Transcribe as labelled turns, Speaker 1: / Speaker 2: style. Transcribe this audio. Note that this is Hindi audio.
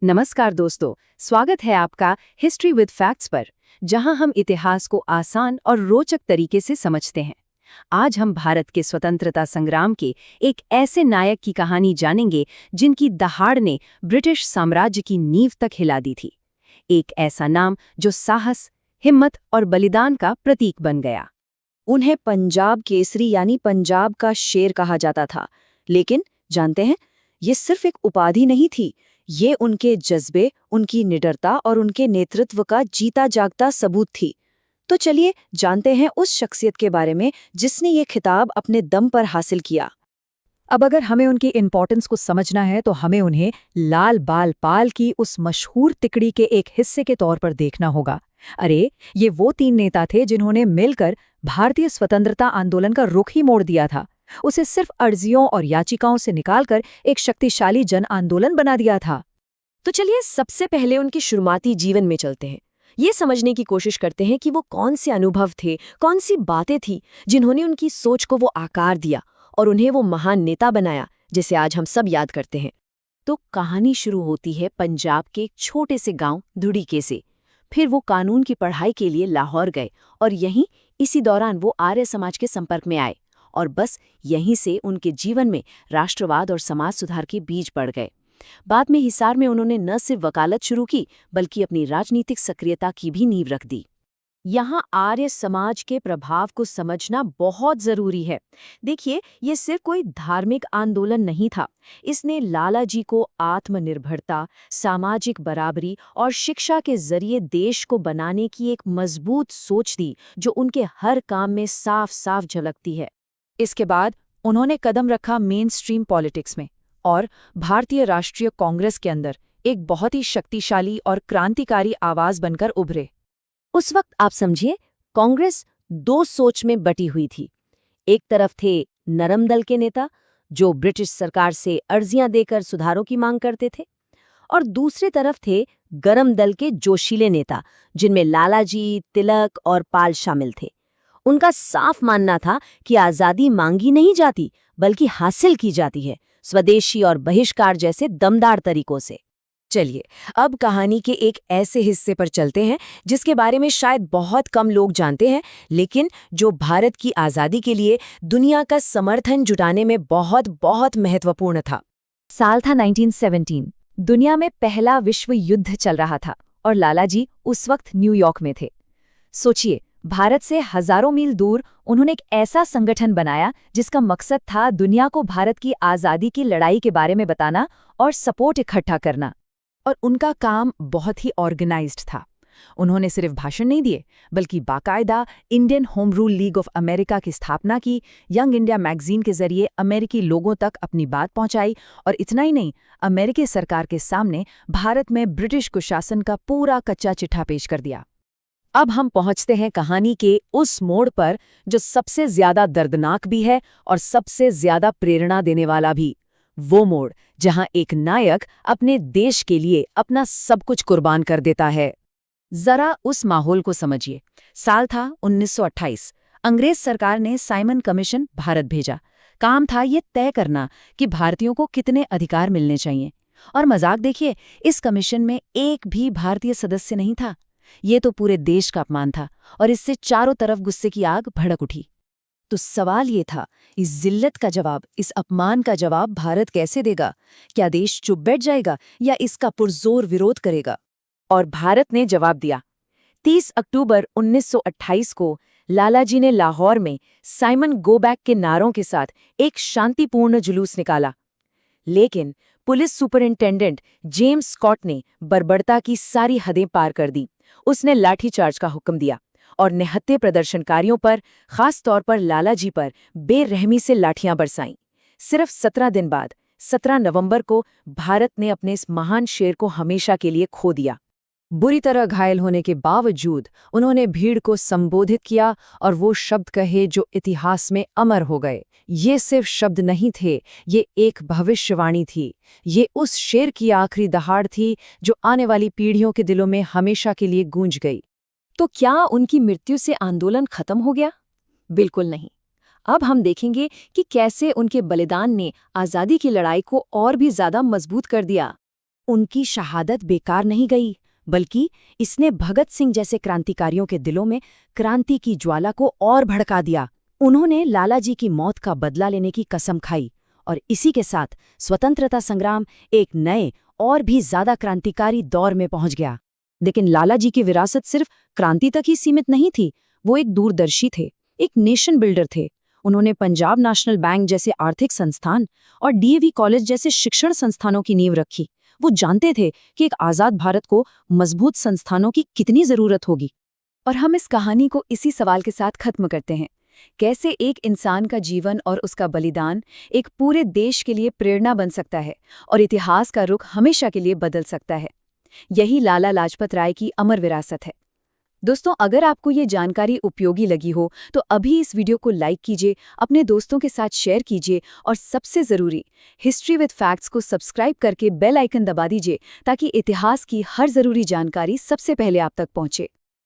Speaker 1: नमस्कार दोस्तों, स्वागत है आपका हिस्ट्री विद फैक्ट्स पर, जहां हम इतिहास को आसान और रोचक तरीके से समझते हैं। आज हम भारत के स्वतंत्रता संग्राम के एक ऐसे नायक की कहानी जानेंगे जिनकी दहाड़ ने ब्रिटिश साम्राज्य की नींव तक हिला दी थी। एक ऐसा नाम जो साहस, हिम्मत और बलिदान का प्रतीक बन गया।
Speaker 2: उन्हें पंजाब केसरी यानी पंजाब का शेर कहा जाता था। लेकिन जानते हैं, ये सिर्फ एक उपाधि नहीं थी, ये उनके जज्बे, उनकी निडरता और उनके नेतृत्व का जीता जागता सबूत थी। तो चलिए जानते हैं उस शख्सियत के बारे में जिसने ये खिताब अपने दम पर हासिल किया।
Speaker 3: अब अगर हमें उनकी इम्पोर्टेंस को समझना है तो हमें उन्हें लाल बाल पाल की उस मशहूर तिकड़ी के एक हिस्से के तौर पर देखना होगा। अरे, ये वो 3 नेता थे जिन्होंने मिलकर भारतीय स्वतंत्रता आंदोलन का रुख ही मोड़ दिया था। उसे सिर्फ अर्जियों और याचिकाओं से निकालकर एक शक्तिशाली जन आंदोलन बना दिया था।
Speaker 2: तो चलिए सबसे पहले उनके शुरुआती जीवन में चलते हैं। ये समझने की कोशिश करते हैं कि वो कौन से अनुभव थे, कौन सी बातें थी जिन्होंने उनकी सोच को वो आकार दिया और उन्हें वो महान नेता बनाया जिसे आज हम सब याद करते हैं।
Speaker 1: तो कहानी शुरू होती है पंजाब के एक छोटे से गांव धुड़ीके से। फिर वो कानून की पढ़ाई के लिए लाहौर गए और इसी दौरान वो आर्य समाज के संपर्क में आए और बस यहीं से उनके जीवन में राष्ट्रवाद और समाज सुधार के बीज पड़ गए। बाद में हिसार में उन्होंने न सिर्फ वकालत शुरू की बल्कि अपनी राजनीतिक सक्रियता की भी नींव रख दी। यहाँ आर्य समाज के प्रभाव को समझना बहुत जरूरी है। देखिए, ये सिर्फ कोई धार्मिक आंदोलन नहीं था। इसने लाला जी को आत्मनिर्भरता, सामाजिक बराबरी और शिक्षा के जरिए देश को बनाने की एक मजबूत सोच दी, जो उनके हर काम में साफ साफ झलकती है।
Speaker 3: इसके बाद उन्होंने कदम रखा मेन स्ट्रीम पॉलिटिक्स में और भारतीय राष्ट्रीय कांग्रेस के अंदर एक बहुत ही शक्तिशाली और क्रांतिकारी आवाज बनकर उभरे।
Speaker 2: उस वक्त आप समझिए, कांग्रेस दो सोच में बटी हुई थी। एक तरफ थे नरम दल के नेता जो ब्रिटिश सरकार से अर्जियां देकर सुधारों की मांग करते थे, और दूसरी तरफ थे गरम दल के जोशीले नेता जिनमें लालाजी, तिलक और पाल शामिल थे। उनका साफ मानना था कि आजादी मांगी नहीं जाती बल्कि हासिल की जाती है, स्वदेशी और बहिष्कार जैसे दमदार तरीकों से।
Speaker 1: चलिए, अब कहानी के एक ऐसे हिस्से पर चलते हैं जिसके बारे में शायद बहुत कम लोग जानते हैं, लेकिन जो भारत की आज़ादी के लिए दुनिया का समर्थन जुटाने में बहुत बहुत महत्वपूर्ण था।
Speaker 3: साल था 1917। दुनिया में पहला विश्व युद्ध चल रहा था और लालाजी उस वक्त न्यूयॉर्क में थे। सोचिए, भारत से हजारों मील दूर उन्होंने एक ऐसा संगठन बनाया जिसका मकसद था दुनिया को भारत की आज़ादी की लड़ाई के बारे में बताना और सपोर्ट इकट्ठा करना। और उनका काम बहुत ही ऑर्गेनाइज्ड था। उन्होंने सिर्फ भाषण नहीं दिए बल्कि बाकायदा Indian home rule league of America की स्थापना की, यंग इंडिया मैगजीन के जरिए अमेरिकी लोगों तक अपनी बात पहुंचाई, और इतना ही नहीं, अमेरिकी सरकार के सामने भारत में ब्रिटिश कुशासन का पूरा कच्चा चिट्ठा पेश कर दिया। अब हम पहुंचते हैं कहानी के उस मोड़ पर जो सबसे ज्यादा दर्दनाक भी है और सबसे ज्यादा प्रेरणा देने वाला भी। वो मोड़ जहां एक नायक अपने देश के लिए अपना सब कुछ कुर्बान कर देता है। जरा उस माहौल को समझिए। साल था 1928। अंग्रेज सरकार ने साइमन कमीशन भारत भेजा। काम था ये तय करना कि भारतीयों को कितने अधिकार मिलने चाहिए। और मजाक देखिए, इस कमीशन में एक भी भारतीय सदस्य नहीं था। ये तो पूरे देश का अपमान था और इससे चारों तरफ गुस्से की आग भड़क उठी। तो सवाल ये था, इस जिल्लत का जवाब, इस अपमान का जवाब भारत कैसे देगा? क्या देश चुप बैठ जाएगा या इसका पुरजोर विरोध करेगा? और भारत ने जवाब दिया। 30 अक्टूबर 1928 को लालाजी ने लाहौर में साइमन गो बैक के नारों के साथ एक शांतिपूर्ण जुलूस निकाला। लेकिन पुलिस सुपरिंटेंडेंट जेम्स स्कॉट ने बर्बरता की सारी हदें पार कर दी। उसने लाठीचार्ज का हुक्म दिया और निहत्थे प्रदर्शनकारियों पर, खास तौर पर लालाजी पर, बेरहमी से लाठियां बरसाईं। सिर्फ 17 दिन बाद 17 नवंबर को भारत ने अपने इस महान शेर को हमेशा के लिए खो दिया। बुरी तरह घायल होने के बावजूद उन्होंने भीड़ को संबोधित किया और वो शब्द कहे जो इतिहास में अमर हो गए। ये सिर्फ शब्द नहीं थे, ये एक भविष्यवाणी थी। ये उस शेर की आखिरी दहाड़ थी जो आने वाली पीढ़ियों के दिलों में हमेशा के लिए गूंज गई। तो क्या उनकी मृत्यु से आंदोलन खत्म हो गया? बिल्कुल नहीं। अब हम देखेंगे कि कैसे उनके बलिदान ने आज़ादी की लड़ाई को और भी ज्यादा मजबूत कर दिया।
Speaker 1: उनकी शहादत बेकार नहीं गई, बल्कि इसने भगत सिंह जैसे क्रांतिकारियों के दिलों में क्रांति की ज्वाला को और भड़का दिया। उन्होंने लालाजी की मौत का बदला लेने की कसम खाई और इसी के साथ स्वतंत्रता संग्राम एक नए और भी ज्यादा क्रांतिकारी दौर में पहुंच गया।
Speaker 2: लेकिन लालाजी की विरासत सिर्फ क्रांति तक ही सीमित नहीं थी। वो एक दूरदर्शी थे, एक नेशन बिल्डर थे। उन्होंने पंजाब नेशनल बैंक जैसे आर्थिक संस्थान और डीएवी कॉलेज जैसे शिक्षण संस्थानों की नींव रखी। वो जानते थे कि एक आज़ाद भारत को मजबूत संस्थानों की कितनी ज़रूरत होगी।
Speaker 3: और हम इस कहानी को इसी सवाल के साथ खत्म करते हैं, कैसे एक इंसान का जीवन और उसका बलिदान एक पूरे देश के लिए प्रेरणा बन सकता है और इतिहास का रुख हमेशा के लिए बदल सकता है। यही लाला लाजपत राय की अमर विरासत है। दोस्तों, अगर आपको ये जानकारी उपयोगी लगी हो तो अभी इस वीडियो को लाइक कीजिए, अपने दोस्तों के साथ शेयर कीजिए और सबसे ज़रूरी, हिस्ट्री विद फैक्ट्स को सब्सक्राइब करके बेल आइकन दबा दीजिए ताकि इतिहास की हर ज़रूरी जानकारी सबसे पहले आप तक पहुंचे।